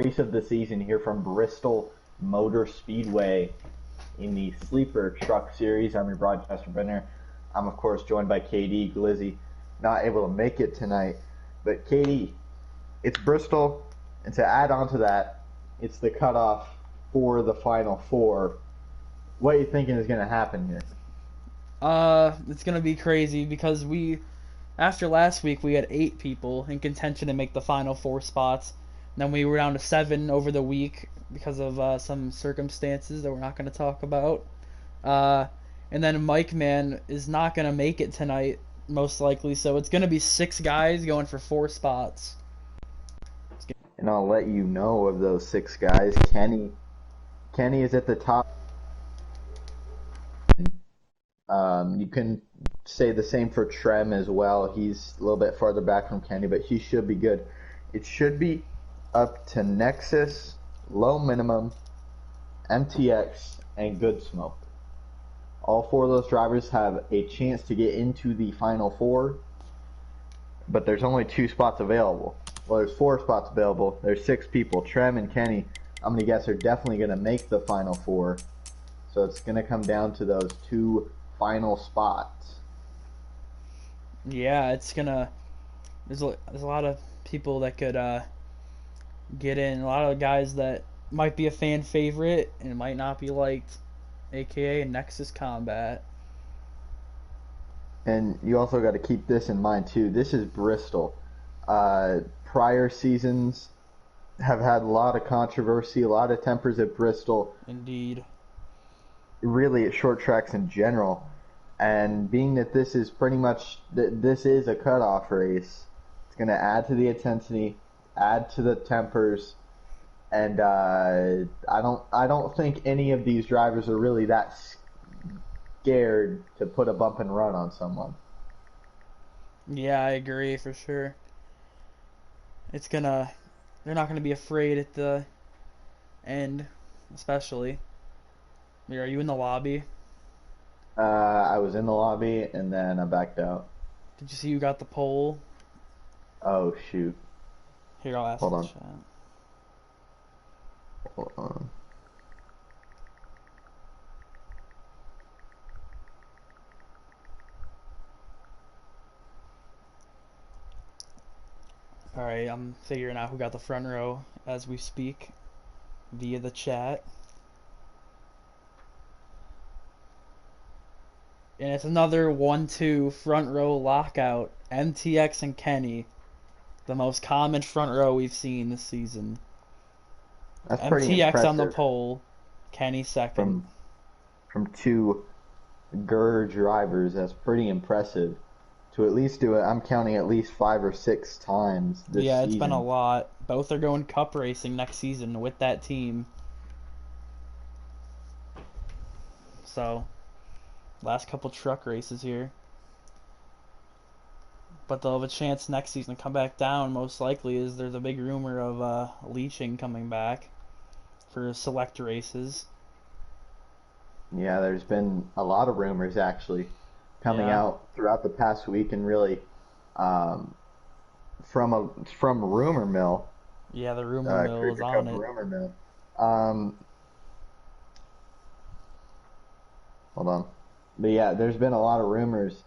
race of the season here from Bristol Motor Speedway in the Sleeper Truck Series. I'm your broadcaster, Brenner. I'm, of course, joined by KD Glizzy, not able to make it tonight. But, KD, it's Bristol, and to add on to that, it's the cutoff for the Final Four. What are you thinking is going to happen here? It's gonna be crazy because after last week, we had 8 people in contention to make the final 4 spots. And then we were down to 7 over the week because of some circumstances that we're not gonna talk about. And then Mike Man is not gonna make it tonight, most likely. So it's gonna be 6 guys going for 4 spots. And I'll let you know of those 6 guys. Kenny is at the top. You can say the same for Trem as well. He's a little bit farther back from Kenny, but he should be good. It should be up to Nexus, Low Minimum, MTX, and Good Smoke. All 4 of those drivers have a chance to get into the Final Four, but there's only 2 spots available. Well, there's 4 spots available. There's 6 people. Trem and Kenny, I'm going to guess, are definitely going to make the Final Four. So it's going to come down to those 2 final spots. Yeah, there's a lot of people that could get in. A lot of guys that might be a fan favorite and might not be liked, aka Nexus Combat. And you also got to keep this in mind too. This is Bristol. Prior seasons have had a lot of controversy, a lot of tempers at Bristol. Indeed. Really at short tracks in general. And being that this is this is a cutoff race, it's going to add to the intensity, add to the tempers, and I don't think any of these drivers are really that scared to put a bump and run on someone. Yeah, I agree for sure. They're not gonna be afraid at the end, especially. Are you in the lobby? I was in the lobby and then I backed out. Did you see who got the pole? Oh shoot. Here, I'll ask Hold the on. chat. Hold on. Alright, I'm figuring out who got the front row as we speak via the chat. And it's another 1-2 front row lockout. MTX and Kenny. The most common front row we've seen this season. That's pretty MTX impressive. on the pole, Kenny second. From 2 GER drivers, that's pretty impressive. To at least do it, I'm counting at least 5 or 6 times this Yeah, season. it's been a lot. Both are going cup racing next season with that team. So, last couple truck races here. But they'll have a chance next season to come back down, most likely, as there's a big rumor of leaching coming back for select races. Yeah, there's been a lot of rumors actually coming out throughout the past week, and really from Rumor Mill. Yeah, the Rumor Mill is on it. Rumor Mill. Hold on. But yeah, there's been a lot of rumors.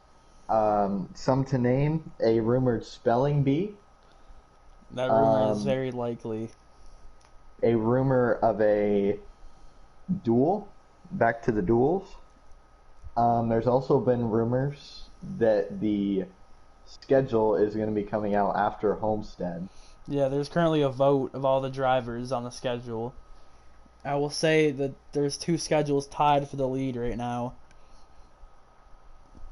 Some to name: a rumored spelling bee. That rumor is very likely. A rumor of a duel. Back to the duels. There's also been rumors that the schedule is going to be coming out after Homestead. Yeah, there's currently a vote of all the drivers on the schedule. I will say that there's 2 schedules tied for the lead right now.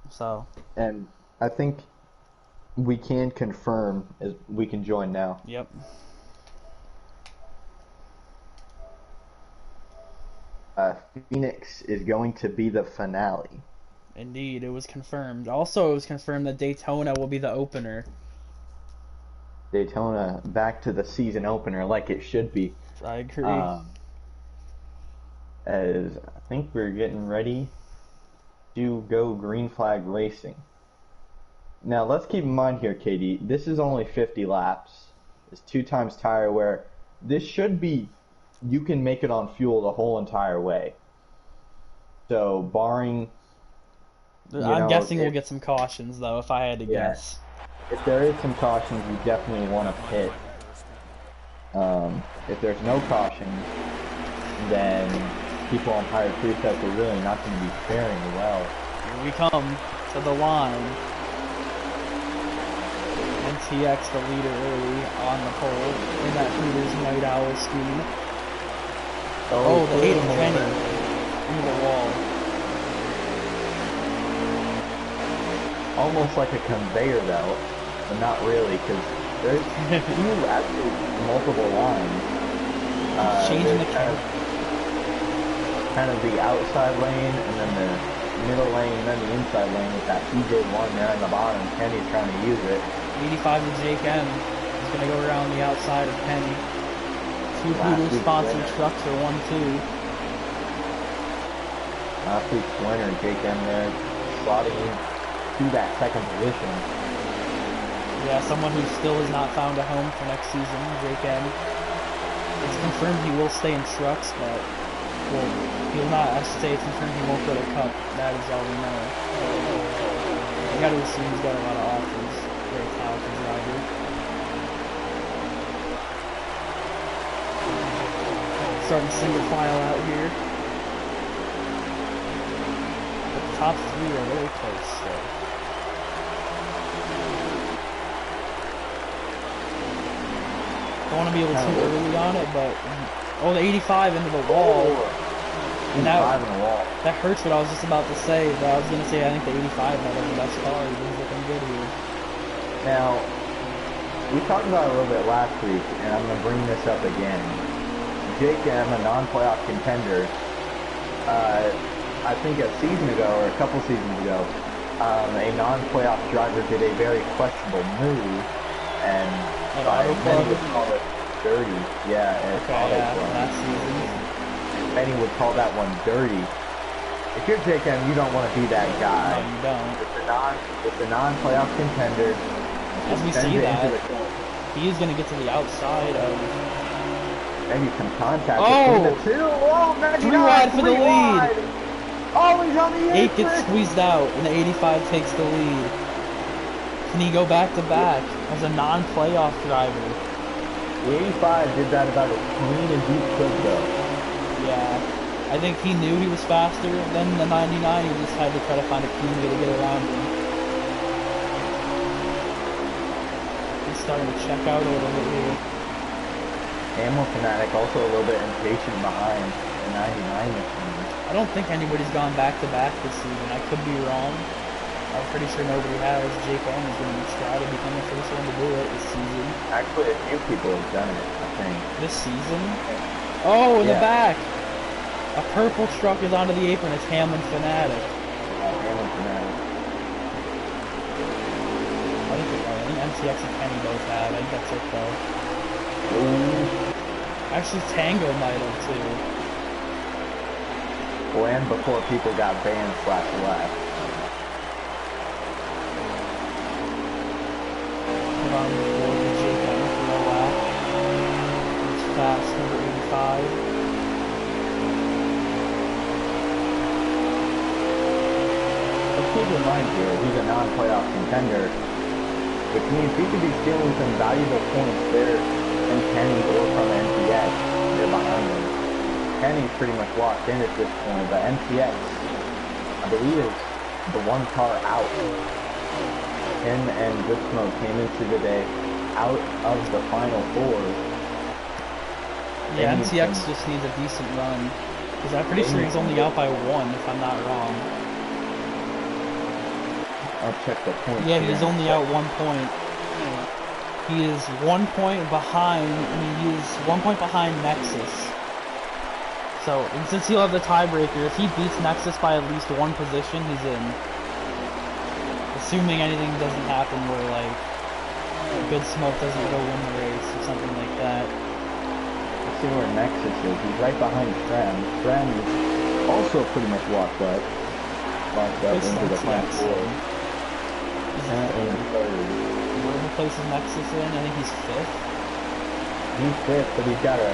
So. And I think we can confirm as we can join now. Yep. Phoenix is going to be the finale. Indeed, it was confirmed. Also, it was confirmed that Daytona will be the opener. Daytona back to the season opener like it should be. I agree. As I think we're getting ready to go green flag racing. Now, let's keep in mind here, KD, this is only 50 laps. It's 2 times tire wear. this should be, you can make it on fuel the whole entire way. So barring, I'm guessing we'll get some cautions though, if I had to guess. If there is some cautions, you definitely want to pit. If there's no cautions, then people on higher presets are really not going to be faring well. Here we come to the line. NTX the leader early on the pole in that Hooters Night Owl scheme. Oh, the Hayden Kenny into the wall. Almost like a conveyor belt, but not really, because there's actually multiple lines. Changing the kind of the outside lane, and then the middle lane, and then the inside lane with that PJ1 there on the bottom. Kenny's trying to use it. 85 to Jake M. He's going to go around the outside of Kenny. Two Hooters sponsored trucks for 1-2. Last week's winner, Jake M there, slotting to that second position. Yeah, someone who still has not found a home for next season, Jake M. It's confirmed he will stay in trucks, but he'll not. I say it's confirmed he won't go to Cup. That is all we know. I got to assume he's got a lot of offers. Very talented driver. Starting single file out here. But the top three are very close, so. Don't want to be able too early on it, but the 85 into the wall. And that hurts what I was just about to say, but I was gonna say I think the 85 might have the best car. He's looking good here. Now, we talked about it a little bit last week, and I'm gonna bring this up again. Jake M, a non-playoff contender, I think a season ago or a couple seasons ago, a non-playoff driver did a very questionable move, and many would call it dirty. Yeah, last season. Many would call that one dirty. If you're Jake M, you don't want to be that guy. No, you don't. It's a non-playoff contender. As we see that, he is going to get to the outside of... Maybe some contact between the two. Oh, 3 wide for the lead. Oh, he's on the 8 gets squeezed out, and the 85 takes the lead. Can he go back-to-back as a non-playoff driver? The 85 did that about as clean as he could, though. Yeah, I think he knew he was faster than the 99. He just had to try to find a clean way to get around him. He's starting to check out a little bit here. Ammo Fanatic also a little bit impatient behind the 99 machine. I don't think anybody's gone back-to-back this season. I could be wrong. I'm pretty sure nobody has. Jake M is going to try to become the first one to do it this season. Actually, a few people have done it, I think. This season? Oh, in the back! A purple truck is onto the apron. It's Hamlin Fanatic. Hamlin Fanatic. I think MTX and Kenny both have. I think that's it, though. Ooh. Actually, Tango might have, too. Well, and before people got banned /left. On board with Jake M for the lap. It's fast, number 85. Let's keep in mind here, he's a non-playoff contender, which means he could be stealing some valuable points there from Kenny or from NTX. They're behind him. Kenny's pretty much locked in at this point, but NTX, I believe, is the one car out. Him and Good Smoke came into the day out of the final four. Yeah, NTX just needs a decent run. Because I'm pretty sure he's only out by 1, if I'm not wrong. I'll check the point. Yeah, he's only out 1 point. He is 1 point behind, he is 1 point behind Nexus. So, and since he'll have the tiebreaker, if he beats Nexus by at least 1 position, he's in. Assuming anything doesn't happen where, like, Good Smoke doesn't go win the race or something like that. Let's see where Nexus is. He's right behind Trem. Trem is also pretty much locked up. Locked up into the final four. Where places Nexus in? I think he's 5th. He's fifth, but he's got a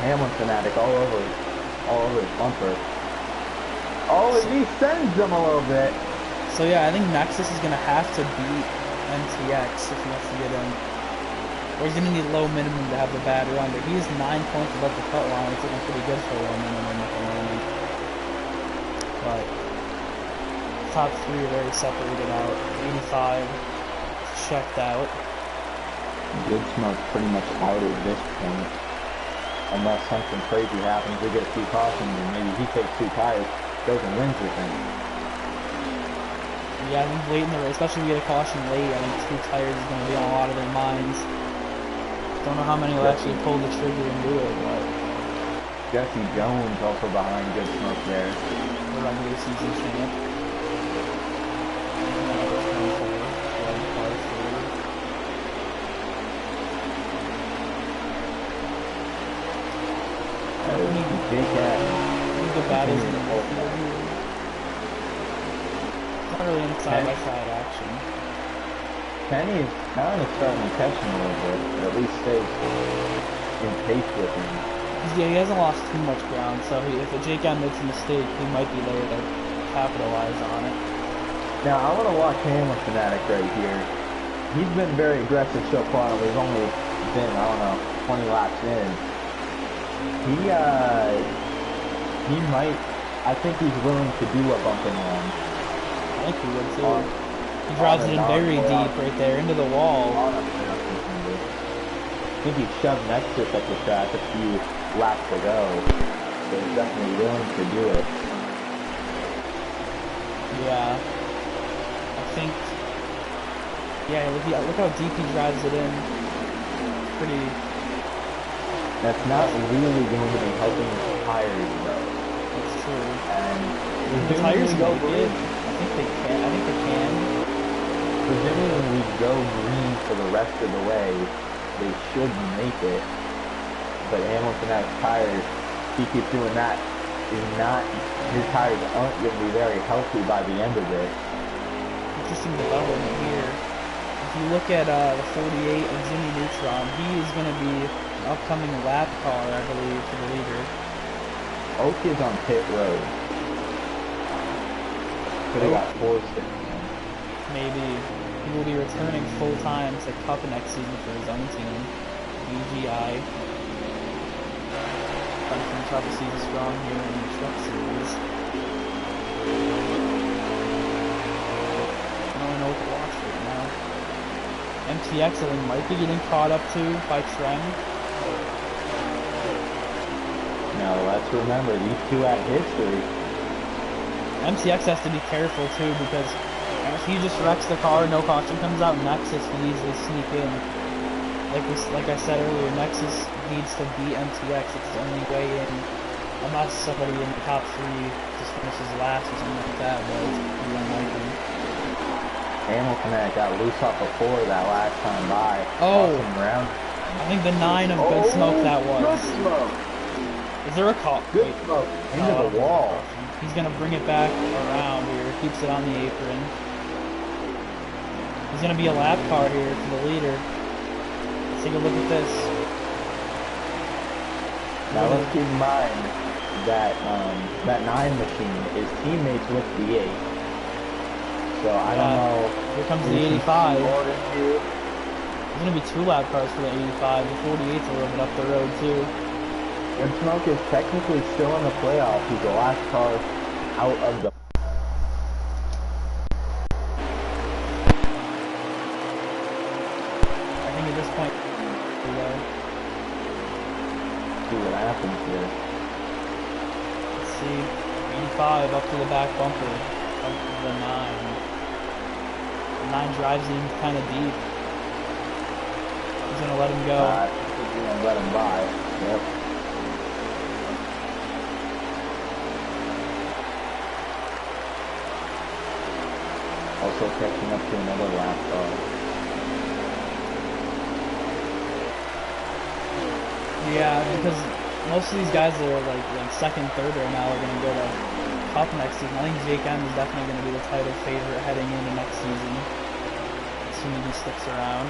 Hamlin fanatic all over his bumper. Oh, and he sends him a little bit. So yeah, I think Nexus is gonna have to beat MTX if he wants to get in. Or he's gonna need low minimum to have the bad run, but he's 9 points above the cut line. It's looking pretty good for low minimum at the moment. But top three are very separated out. 85 checked out. Good Smoke pretty much out at this point. Unless something crazy happens, we get a few cautions and maybe he takes 2 tires, goes and wins the thing. Yeah, I think late in the race, especially if we get a caution late, I think 2 tires is going to be on a lot of their minds. Don't know how many will actually pull the trigger and do it, but... Jesse Jones also behind Good Smoke there. The regular season champ. Big cat. The battles in the whole field here. Not really in side-by-side action. Kenny is kind of starting to catch him a little bit, or at least stay in pace with him. Yeah, he hasn't lost too much ground, so if a Jake makes a mistake, he might be there to capitalize on it. Now, I want to watch Hamlin Fanatic right here. He's been very aggressive so far, and we've only been, I don't know, 20 laps in. He might, I think he's willing to do a bumping one. I think he would too. He drives it in very deep right there, into the wall. I think he shoved Nexus up the track a few laps ago. So he's definitely willing to do it. Yeah. I think, yeah, look how deep he drives it in. Pretty... That's not really going to be helping his tires, though. That's true. And the tires go green. I think they can. Presumably when we go green for the rest of the way, they should make it. But Hamilton has tires. If he keeps doing that, his tires aren't going to be very healthy by the end of it. Interesting development here. If you look at the 48 of Jimmy Neutron, he is going to be an upcoming lap car, I believe, for the leader. Oak is on pit road. Could have got forced in. Maybe. He will be returning full-time to Cup next season for his own team, BGI. Trying to finish out the season strong here in the Truck Series. I don't really know what to watch right now. MTX, I think, might be getting caught up to by Trem. Now, let's remember, these two have history. MTX has to be careful, too, because if he just wrecks the car, no caution comes out, Nexus can easily sneak in. Like I said earlier, Nexus needs to beat MTX. It's the only way in, unless somebody in the top 3 just finishes last or something like that, but it's pretty unlikely. Hamilton got loose off before that last time by. Oh! Around. I think the 9 of Good Smoke that was. Good Smoke! Is there a call? Good Smoke into the wall. He's gonna bring it back around here, keeps it on the apron. He's gonna be a lap car here for the leader. Let's take a look at this. Now let's keep in mind that that 9 machine is teammates with the 8. So I don't know. Here comes the 85. There's gonna be 2 lap cars for the 85. The 48's a little bit up the road too. Good Smoke is technically still in the playoffs. He's the last car out of the. I think at this point, see what happens here. let's see, 85 up to the back bumper of the 9. The 9 drives in kind of deep. He's gonna let him go. He's gonna let him by. Yep. Also catching up to another lap car. Yeah, because most of these guys that are like second, third right now are gonna go to Cup next season. I think Jake M is definitely gonna be the title favorite heading into next season, assuming he sticks around.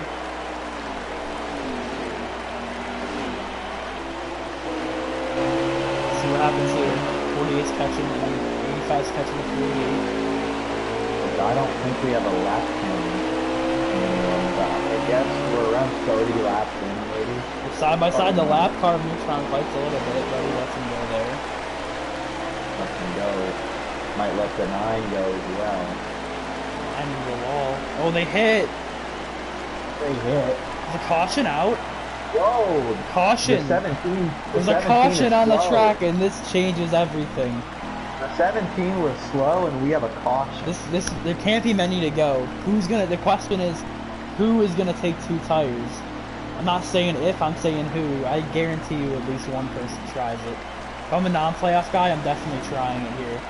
see what happens here. 48's catching, and 85's catching the 48. I don't think we have a lap count. And I guess we're around 30 laps in, maybe. We're side by side, the lap car Neutron fights a little bit, but he lets him go there. Let him go. Might let the 9 go as well. I need the wall. Oh, they hit! They hit. The caution out? Whoa! Caution! The 17. There's a caution on the track, and this changes everything. The 17 was slow, and we have a caution. There can't be many to go. The question is, who is gonna take 2 tires? I'm not saying if, I'm saying who. I guarantee you at least one person tries it. If I'm a non-playoff guy, I'm definitely trying it here.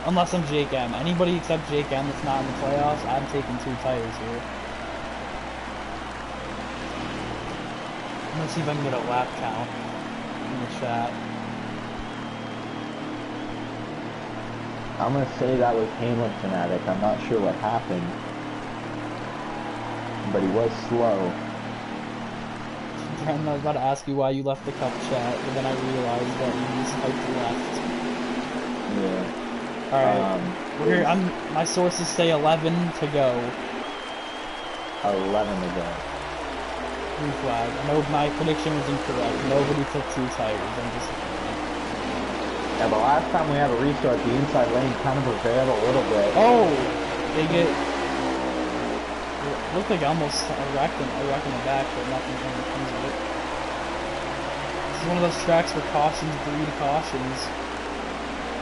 Unless I'm Jake M. Anybody except Jake M that's not in the playoffs, I'm taking 2 tires here. I'm gonna see if I can get a lap count in the chat. I'm gonna say that was Hamlin fanatic. I'm not sure what happened, but he was slow. I was about to ask you why you left the cup chat, but then I realized that you just typed left. Yeah. Alright. Here, my sources say 11 to go. 11 to go. Blue flag. No, my prediction was incorrect. Nobody took 2 tires. I'm just. Yeah, but last time we had a restart, the inside lane kind of prevailed a little bit. Oh! They get. It looked like almost a wreck in the back, but nothing comes of it. This is one of those tracks where cautions breed cautions.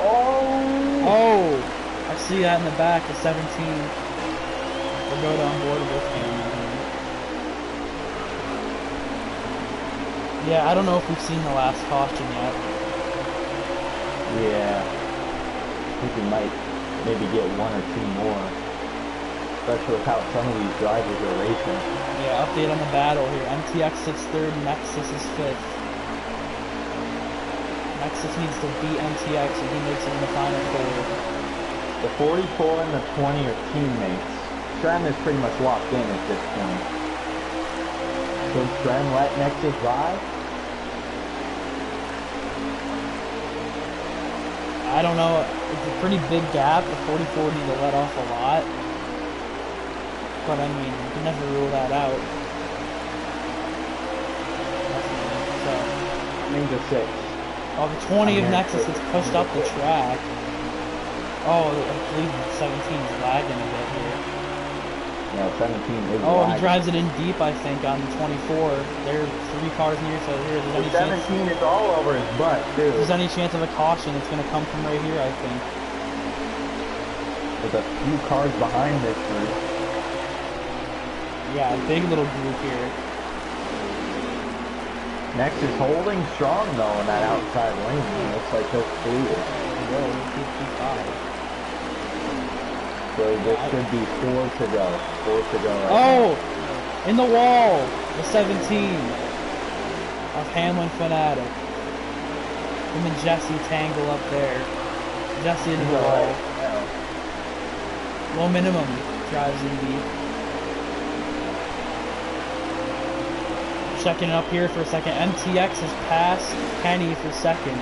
Oh! Oh! I see that in the back, the 17. We'll go on board with him. Yeah, I don't know if we've seen the last caution yet. Yeah. I think we might maybe get 1 or 2 more. Especially with how some of these drivers are racing. Yeah, update on the battle here. MTX sits 3rd, Nexus is 5th. Nexus needs to beat MTX and he makes it in the final 4. The 44 and the 20 are teammates. Trem is pretty much locked in at this point. Does Trem let Nexus ride? I don't know. It's a pretty big gap. The 44 need to let off a lot. But I mean, you can never rule that out. So. Ninja 6. Oh, the 20 of Nexus is pushed up the track. Oh, I believe 17 is lagging a bit here. Yeah, 17 is Oh, lagging. he drives it in deep, I think, on the 24. There are 3 cars near each other here. The 17 is all over his butt, too. If there's any chance of a caution, it's going to come from right here, I think. There's a few cars behind this group. Yeah, a big little group here. Nexus holding strong, though, in that outside lane. It looks like he'll clear. So there should be 4 to go. 4 to go right Oh! now. In the wall! The 17 of Hamlin Fanatic. Him and Jesse tangle up there. Jesse into the wall. Low minimum drives in deep. Checking it up here for a second. MTX has passed Kenny for second.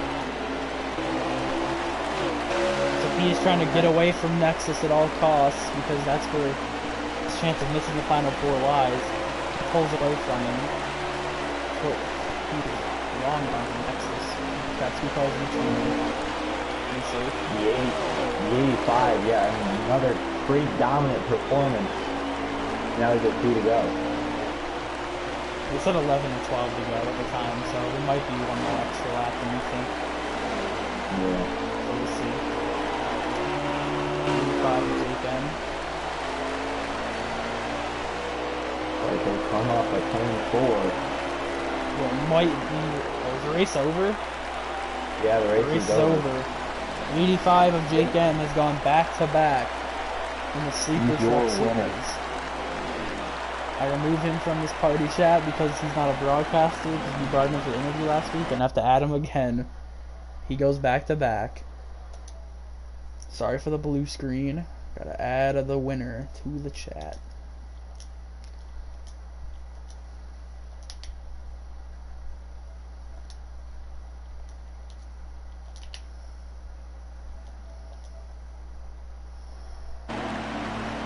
So he is trying to get away from Nexus at all costs because that's where his chance of missing the final 4 lies. He pulls away from him. So he's long on Nexus. That's because he's The 85, yeah, I mean, another pretty dominant performance. Now he's at 2 to go. They said 11 or 12 to go at the time, so there might be 1 more extra lap than you think. Yeah. So we'll see. 5 is weekend. Like they come up at 24. Well, it might be. Oh, is the race over? Yeah, the The race is over. 85 of Jake M has gone back to back in the sleeper He's your truck winner. series. I remove him from this party chat because he's not a broadcaster, because we brought him in for the interview last week, and I have to add him again. He goes back to back. Sorry for the blue screen. Gotta add the winner to the chat.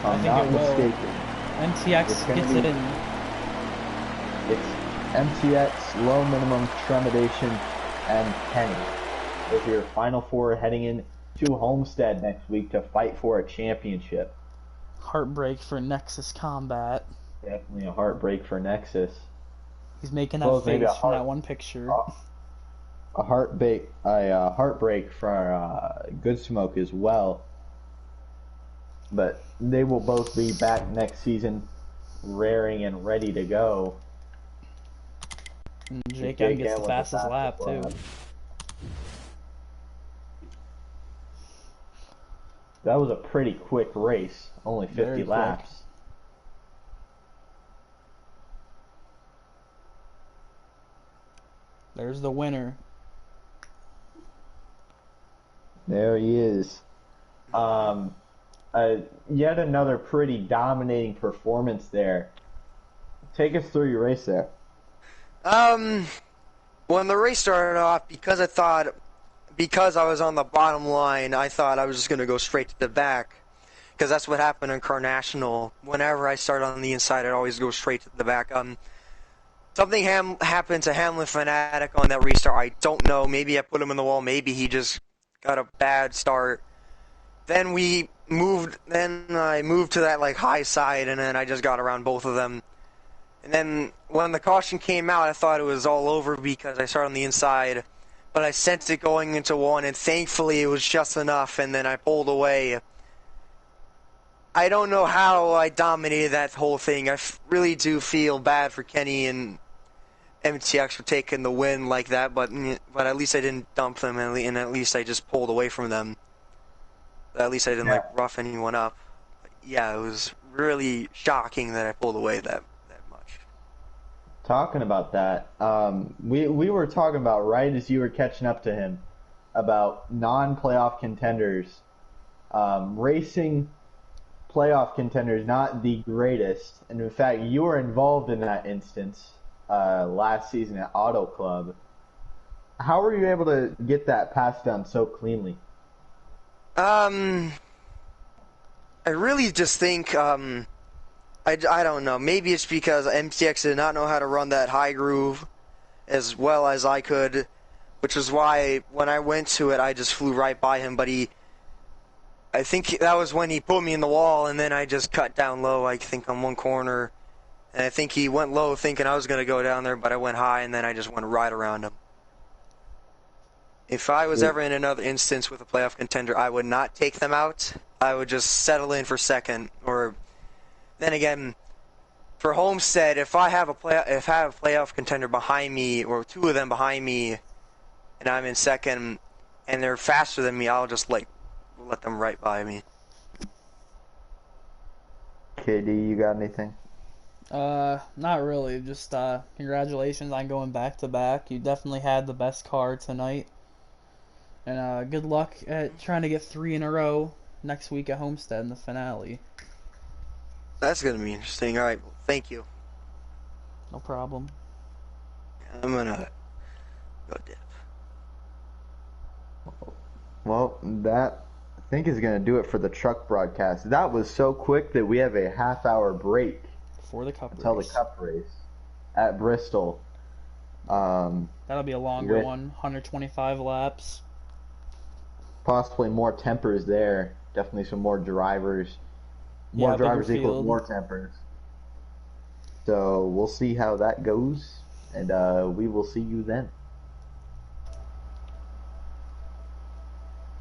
If I I'm think not it will. mistaken. MTX It's gonna gets be- it in. It's MTX, Low Minimum, Trepidation, and Kenny. Those are your final four heading in to Homestead next week to fight for a championship. Heartbreak for Nexus Combat. Definitely a heartbreak for Nexus. He's making that Suppose maybe face from that one picture. A heartbreak for Good Smoke as well. But they will both be back next season, raring and ready to go. And Jake M gets the with fastest lap, too. That was a pretty quick race, only 50 Very quick. laps. There's the winner. There he is. Yet another pretty dominating performance there. Take us through your race there. When the race started off, because I was on the bottom line, I thought I was just going to go straight to the back. Because that's what happened in Car National. Whenever I start on the inside, I'd always go straight to the back. Something happened to Hamlin Fanatic on that restart. I don't know. Maybe I put him in the wall. Maybe he just got a bad start. Then I moved to that like high side, and then I just got around both of them. And then when the caution came out, I thought it was all over because I started on the inside. But I sensed it going into one, and thankfully it was just enough, and then I pulled away. I don't know how I dominated that whole thing. I really do feel bad for Kenny and MTX for taking the win like that, but at least I didn't dump them, and at least I just pulled away from them. At least I didn't rough anyone up. But yeah, it was really shocking that I pulled away that much. Talking about that, we were talking about right as you were catching up to him about non-playoff contenders, racing playoff contenders not the greatest, and in fact you were involved in that instance last season at Auto Club. How were you able to get that pass done so cleanly? I really just think I don't know. Maybe it's because MTX did not know how to run that high groove as well as I could, which is why when I went to it, I just flew right by him. But I think that was when he put me in the wall, and then I just cut down low, I think, on one corner. And I think he went low thinking I was going to go down there, but I went high, and then I just went right around him. If I was ever in another instance with a playoff contender, I would not take them out. I would just settle in for second. Or then again, for Homestead, if I have a playoff contender behind me, or two of them behind me, and I'm in second, and they're faster than me, I'll just let them right by me. KD, you got anything? Not really. Just congratulations on going back to back. You definitely had the best car tonight. And good luck at trying to get 3 in a row next week at Homestead in the finale. That's going to be interesting. All right, well, thank you. No problem. I'm going to go dip. Well, that I think is going to do it for the truck broadcast. That was so quick that we have a half-hour break For the cup until race. the cup race at Bristol. That'll be a longer one, 125 laps. Possibly more tempers there. Definitely some more drivers. More Yeah, drivers bigger equals field. more tempers. So we'll see how that goes, and we will see you then.